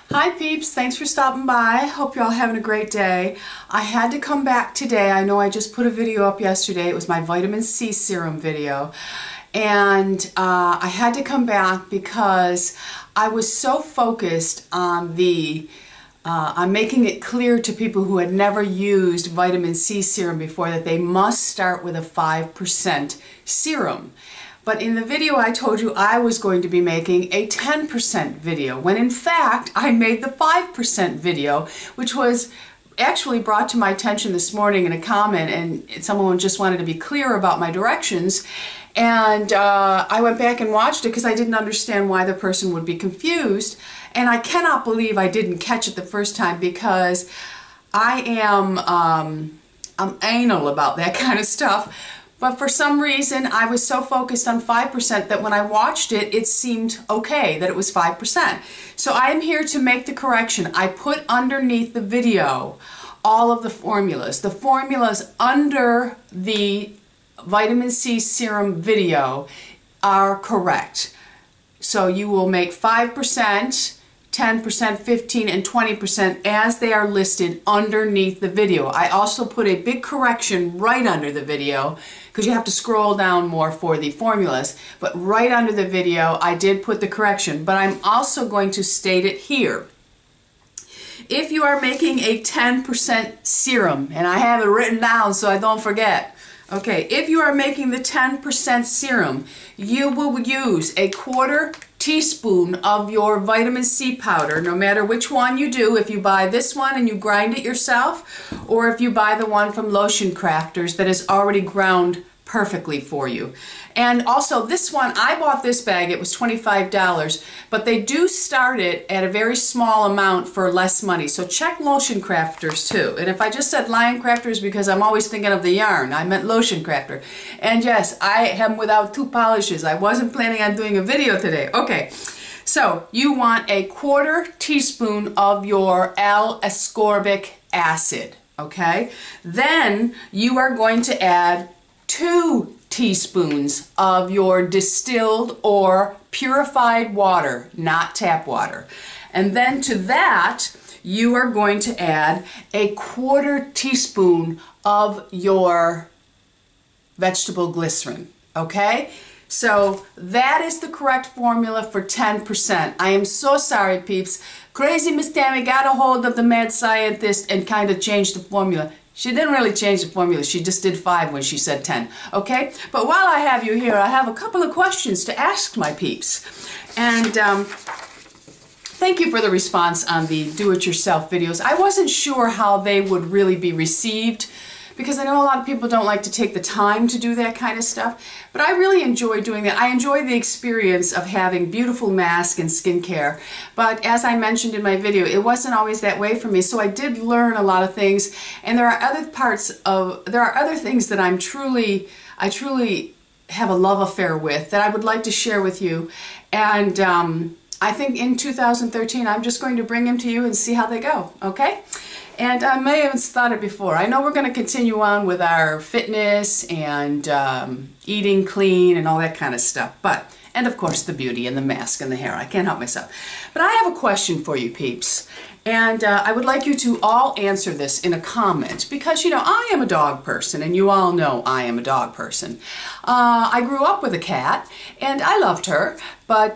Hi peeps, thanks for stopping by. Hope you're all having a great day. I had to come back today. I know I just put a video up yesterday. It was my vitamin C serum video. And I had to come back because I was so focused on on making it clear to people who had never used vitamin C serum before that they must start with a 5% serum. But in the video I told you I was going to be making a 10% video, when in fact I made the 5% video, which was actually brought to my attention this morning in a comment, and someone just wanted to be clear about my directions. And I went back and watched it because I didn't understand why the person would be confused. And I cannot believe I didn't catch it the first time, because I am I'm anal about that kind of stuff. But for some reason, I was so focused on 5% that when I watched it, it seemed okay that it was 5%. So I am here to make the correction. I put underneath the video all of the formulas. The formulas under the vitamin C serum video are correct. So you will make 5%, 10%, 15%, and 20% as they are listed underneath the video. I also put a big correction right under the video because you have to scroll down more for the formulas. But right under the video, I did put the correction. But I'm also going to state it here. If you are making a 10% serum, and I have it written down so I don't forget. Okay, if you are making the 10% serum, you will use a 1/4 teaspoon of your vitamin C powder, no matter which one you do. If you buy this one and you grind it yourself, or if you buy the one from Lotion Crafters that is already ground perfectly for you. And also this one, I bought this bag, it was $25, but they do start it at a very small amount for less money. So check Lotion Crafters too. And if I just said Lion Crafters because I'm always thinking of the yarn, I meant Lotion Crafter. And yes, I am without 2 polishes. I wasn't planning on doing a video today. Okay, so you want a 1/4 teaspoon of your L-ascorbic acid, okay? Then you are going to add 2 teaspoons of your distilled or purified water, not tap water. And then to that, you are going to add a 1/4 teaspoon of your vegetable glycerin, okay? So that is the correct formula for 10%. I am so sorry, peeps. Crazy Miss Tammy got a hold of the mad scientist and kind of changed the formula. She didn't really change the formula. She just did 5 when she said 10. Okay? But while I have you here, I have a couple of questions to ask my peeps. And thank you for the response on the do-it-yourself videos. I wasn't sure how they would really be received, because I know a lot of people don't like to take the time to do that kind of stuff, but I really enjoy doing that. I enjoy the experience of having beautiful masks and skincare, but as I mentioned in my video, it wasn't always that way for me, so I did learn a lot of things, and there are other things that I truly have a love affair with that I would like to share with you, and I think in 2013 I'm just going to bring them to you and see how they go, okay? And I may have thought it before. I know we're going to continue on with our fitness and eating clean and all that kind of stuff. And of course the beauty and the mask and the hair. I can't help myself. But I have a question for you peeps. And I would like you to all answer this in a comment. Because, you know, I am a dog person. And you all know I am a dog person. I grew up with a cat. And I loved her. But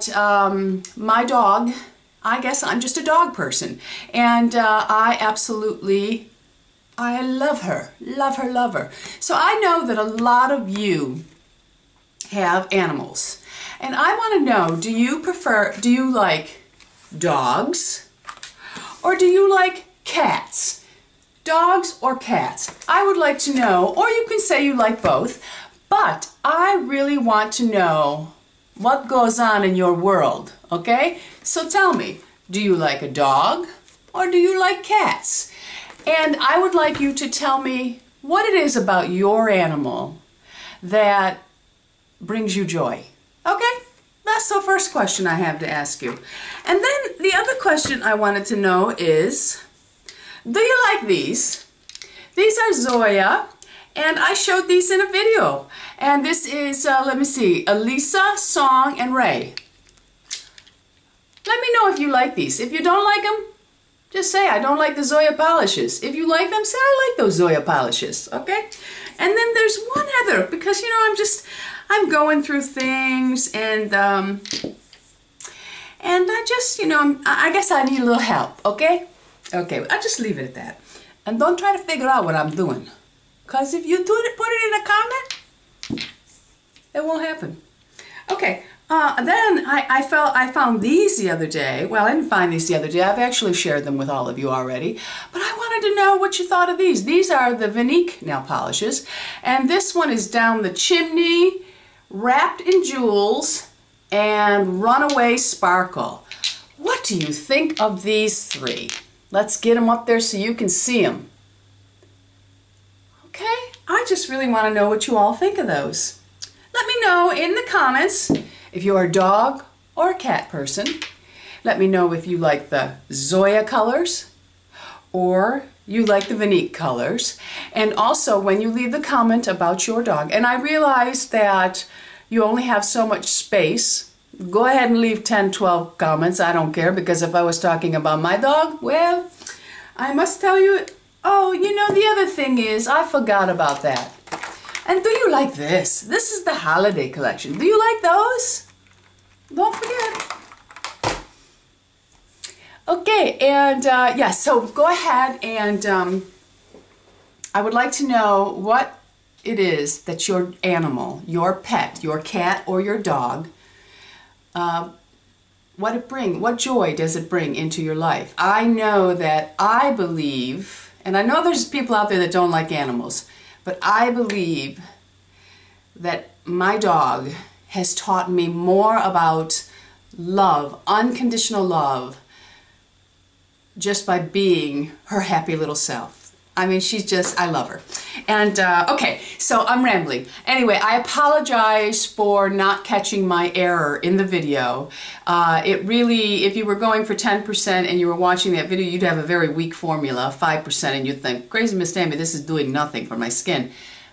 my dog... I guess I'm just a dog person, and I love her, love her, love her. So I know that a lot of you have animals, and I want to know, do you like dogs, or do you like cats? Dogs or cats? I would like to know, or you can say you like both, but I really want to know what goes on in your world, okay? So tell me, do you like a dog or do you like cats? And I would like you to tell me what it is about your animal that brings you joy, okay? That's the first question I have to ask you. And then the other question I wanted to know is, do you like these? These are Zoya, and I showed these in a video. And this is, let me see, Elisa, Song, and Ray. Let me know if you like these. If you don't like them, just say, I don't like the Zoya polishes. If you like them, say, I like those Zoya polishes, okay? And then there's one other, because, you know, I'm going through things, and I just, you know, I guess I need a little help, okay? Okay, I'll just leave it at that. And don't try to figure out what I'm doing. Because if you put it in a comment, it won't happen. Okay, then I found these the other day. Well, I didn't find these the other day. I've actually shared them with all of you already. But I wanted to know what you thought of these. These are the Venique nail polishes. And this one is down the chimney, wrapped in jewels, and runaway sparkle. What do you think of these three? Let's get them up there so you can see them. Okay, I just really want to know what you all think of those. Let me know in the comments if you're a dog or a cat person. Let me know if you like the Zoya colors or you like the Venique colors. And also when you leave the comment about your dog, and I realize that you only have so much space, go ahead and leave 10, 12 comments. I don't care, because if I was talking about my dog, well, I must tell you, oh, you know, the other thing is, I forgot about that. And do you like this? This is the Holiday Collection. Do you like those? Don't forget. Okay, and yeah, so go ahead and I would like to know what it is that your animal, your pet, your cat or your dog, what joy does it bring into your life? I know that I believe, and I know there's people out there that don't like animals, but I believe that my dog has taught me more about love, unconditional love, just by being her happy little self. I mean, she's just, I love her. And, okay, so I'm rambling. Anyway, I apologize for not catching my error in the video. It really, if you were going for 10% and you were watching that video, you'd have a very weak formula, 5%, and you'd think, crazy Miss Tammy, this is doing nothing for my skin.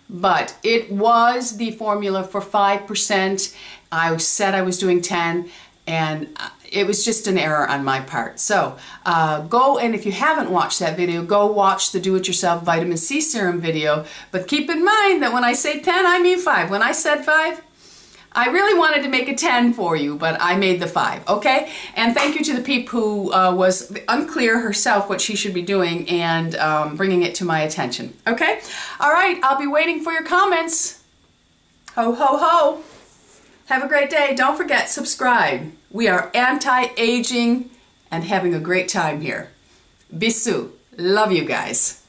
But it was the formula for 5%. I said I was doing 10, and it was just an error on my part. So go, and if you haven't watched that video, go watch the do-it-yourself vitamin C serum video. But keep in mind that when I say 10, I mean 5. When I said 5, I really wanted to make a 10 for you, but I made the 5, okay? And thank you to the peep who was unclear herself what she should be doing and bringing it to my attention, okay? All right, I'll be waiting for your comments. Ho, ho, ho. Have a great day. Don't forget, subscribe. We are anti-aging and having a great time here. Bisous. Love you guys.